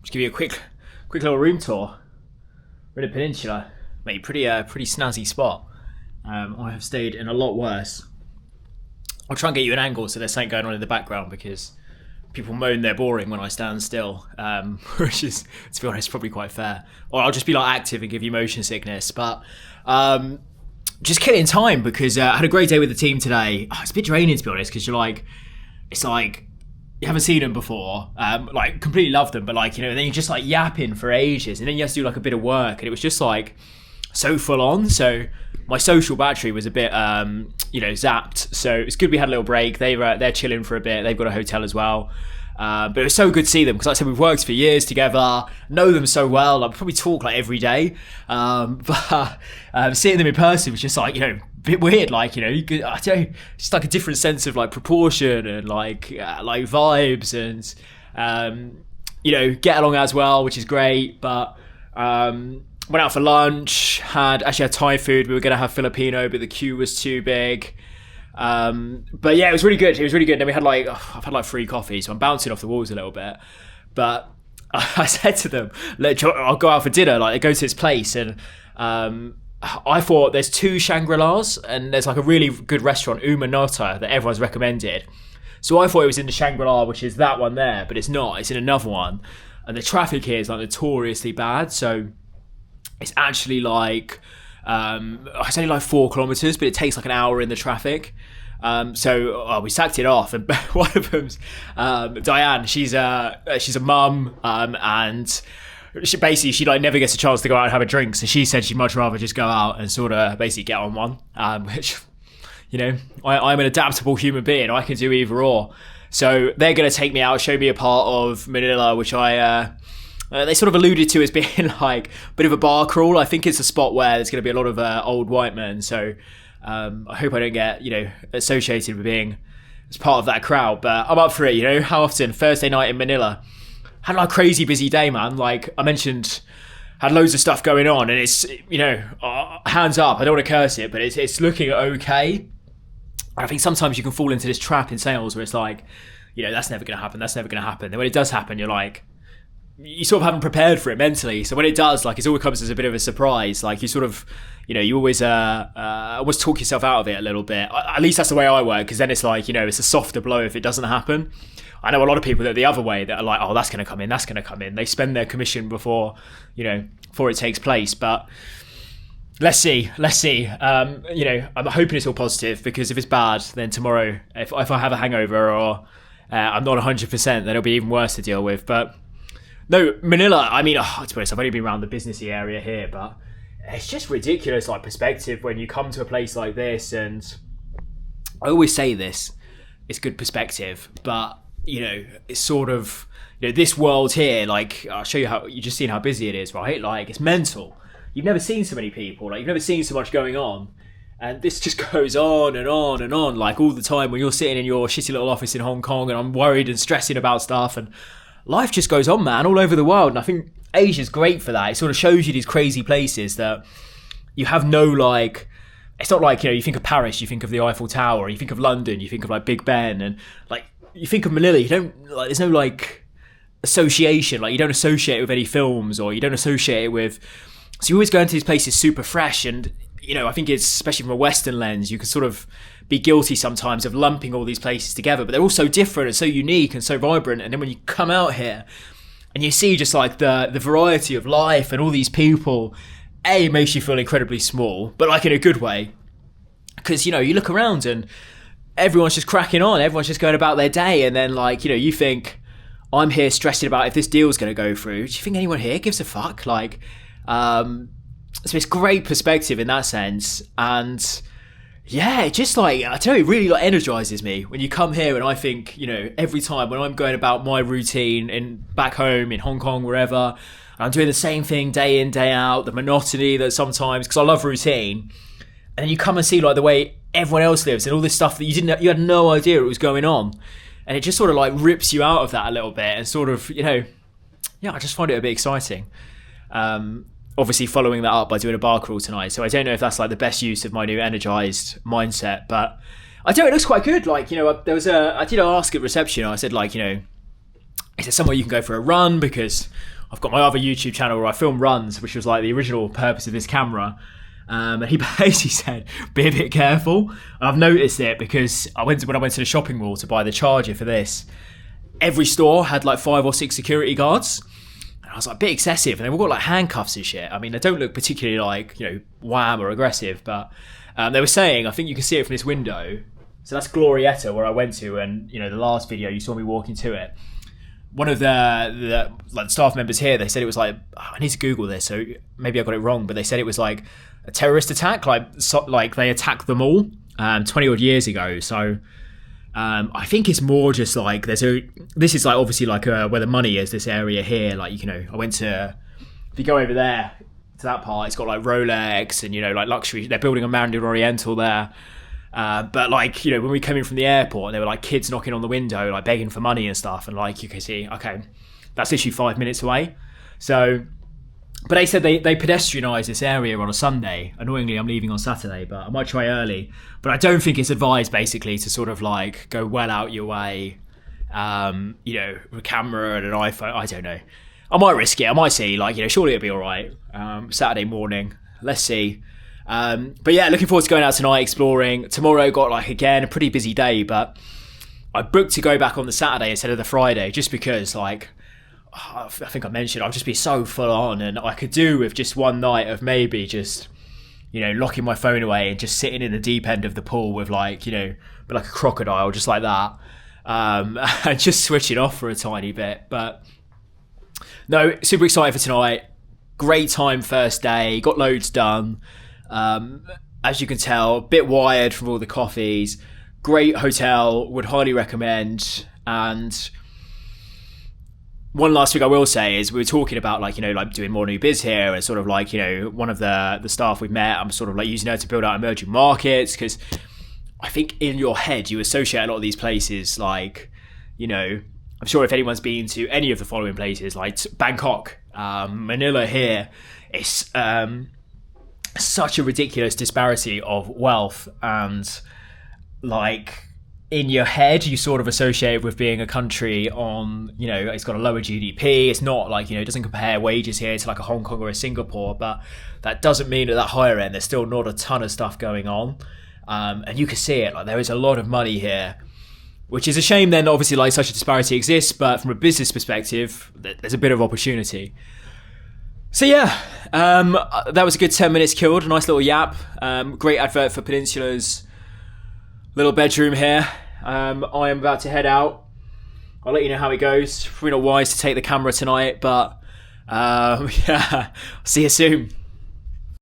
Just give you a quick little room tour. We're in a peninsula, mate. Pretty snazzy spot. I have stayed in a lot worse. I'll try and get you an angle so there's something going on in the background because people moan they're boring when I stand still, which is, to be honest, probably quite fair. Or I'll just be like active and give you motion sickness. But just killing time because I had a great day with the team today. It's a bit draining, to be honest, because it's like you haven't seen them before, like completely love them, but like, then you're just like yapping for ages, and then you have to do like a bit of work, and it was just like so full on. So my social battery was a bit zapped, so it's good we had a little break. They're chilling for a bit. They've got a hotel as well, but it was so good to see them because, like I said, we've worked for years together, know them so well. Like, we probably talk like every day, but seeing them in person was just like, a bit weird. Like, you could, I don't know, just like a different sense of like proportion and like vibes and get along as well, which is great. But went out for lunch, had Thai food. We were going to have Filipino, but the queue was too big. But yeah, it was really good. Then we had I've had 3 coffees, so I'm bouncing off the walls a little bit. But I said to them, I'll go out for dinner. Like, go to this place, and I thought there's 2 Shangri-Las, and there's like a really good restaurant, Umanota, that everyone's recommended. So I thought it was in the Shangri-La, which is that one there, but it's not. It's in another one, and the traffic here is like notoriously bad. So it's actually like it's only like 4 kilometers, but it takes like an hour in the traffic. So we sacked it off, and one of them's Diane. She's a mum, and she like never gets a chance to go out and have a drink. So she said she'd much rather just go out and sort of basically get on one. Which, I'm an adaptable human being. I can do either or. So they're going to take me out, show me a part of Manila, which they sort of alluded to as being like a bit of a bar crawl. I think it's a spot where there's going to be a lot of old white men. So I hope I don't get, associated with being as part of that crowd. But I'm up for it, How often? Thursday night in Manila. Had like a crazy busy day, man. Like I mentioned, had loads of stuff going on. And it's, hands up. I don't want to curse it, but it's looking okay. I think sometimes you can fall into this trap in sales where it's like, that's never going to happen. That's never going to happen. Then when it does happen, you're like, you sort of haven't prepared for it mentally. So when it does, like, it always comes as a bit of a surprise. Like, you sort of, you always talk yourself out of it a little bit. At least that's the way I work, because then it's like, it's a softer blow if it doesn't happen. I know a lot of people that are the other way, that are like, oh, that's going to come in. They spend their commission before it takes place. But let's see. I'm hoping it's all positive, because if it's bad, then tomorrow, if I have a hangover or I'm not 100%, then it'll be even worse to deal with. But no, Manila, I mean, to be honest, I've only been around the businessy area here, but it's just ridiculous, like, perspective when you come to a place like this. And I always say this, it's good perspective, but, it's sort of, this world here, like, I'll show you how, you just seen how busy it is, right? Like, it's mental. You've never seen so many people, like, you've never seen so much going on. And this just goes on and on and on, like, all the time when you're sitting in your shitty little office in Hong Kong, and I'm worried and stressing about stuff, and life just goes on, man, all over the world. And I think Asia's great for that. It sort of shows you these crazy places that you have no, like, it's not like, you think of Paris, you think of the Eiffel Tower, you think of London, you think of like Big Ben, and like, you think of Manila, you don't, like, there's no like association, like, you don't associate it with any films, or you don't associate it with, so you always go into these places super fresh. And I think it's, especially from a Western lens, you can sort of be guilty sometimes of lumping all these places together, but they're all so different and so unique and so vibrant. And then when you come out here and you see just like the variety of life and all these people, it makes you feel incredibly small, but like in a good way. Because, you look around and everyone's just cracking on, everyone's just going about their day. And then, like, you think, I'm here stressing about if this deal's going to go through. Do you think anyone here gives a fuck? Like, so it's great perspective in that sense. And yeah, it just, like, I tell you, it really like energizes me when you come here. And I think, every time when I'm going about my routine in back home in Hong Kong, wherever, and I'm doing the same thing day in, day out, the monotony that sometimes, because I love routine, and then you come and see like the way everyone else lives and all this stuff that you had no idea it was going on, and it just sort of like rips you out of that a little bit, and sort of, I just find it a bit exciting. Obviously following that up by doing a bar crawl tonight, so I don't know if that's like the best use of my new energized mindset, but I don't know, it looks quite good. Like, I did ask at reception, I said, like, He said somewhere you can go for a run, because I've got my other YouTube channel where I film runs, which was like the original purpose of this camera. And he basically said, be a bit careful. And I've noticed it because when I went to the shopping mall to buy the charger for this, every store had like 5 or 6 security guards. And I was like, a bit excessive. And they've all got like handcuffs and shit. I mean, they don't look particularly like, wham or aggressive, but they were saying, I think you can see it from this window. So that's Glorietta, where I went to, and the last video you saw me walking to it. One of the staff members here, they said it was like, I need to Google this, so maybe I got it wrong, but they said it was like a terrorist attack, like they attacked them all 20 odd years ago. So I think it's more just like this is like obviously like where the money is, this area here. Like, I went to, if you go over there to that part, it's got like Rolex and like luxury. They're building a Mandarin Oriental there. But like, when we came in from the airport, there were like kids knocking on the window, like begging for money and stuff. And like, you can see, okay, that's literally 5 minutes away. So, but they said they pedestrianised this area on a Sunday. Annoyingly, I'm leaving on Saturday, but I might try early. But I don't think it's advised basically to sort of like go well out your way, with a camera and an iPhone. I don't know. I might risk it. I might see, like, surely it'll be all right. Saturday morning. Let's see. But yeah, looking forward to going out tonight, exploring. Tomorrow got like, again, a pretty busy day, but I booked to go back on the Saturday instead of the Friday, just because like, I think I mentioned, I'll just be so full on, and I could do with just one night of maybe just, locking my phone away and just sitting in the deep end of the pool with like, but like a crocodile, just like that. And just switching off for a tiny bit. But no, super excited for tonight. Great time first day, got loads done. As you can tell, a bit wired from all the coffees. Great hotel, would highly recommend. And one last thing I will say is we were talking about like, like doing more new biz here, and sort of like, one of the staff we've met, I'm sort of like using her to build out emerging markets, because I think in your head you associate a lot of these places like, I'm sure if anyone's been to any of the following places, like Bangkok, Manila here, it's such a ridiculous disparity of wealth, and like in your head you sort of associate with being a country on, it's got a lower GDP. It's not like, it doesn't compare wages here to like a Hong Kong or a Singapore, but that doesn't mean at that higher end there's still not a ton of stuff going on. And you can see it, like there is a lot of money here, which is a shame then obviously like such a disparity exists, but from a business perspective there's a bit of opportunity. So yeah, that was a good 10 minutes killed, a nice little yap. Great advert for Peninsula's little bedroom here. I am about to head out. I'll let you know how it goes. Probably not wise to take the camera tonight, but yeah, see you soon.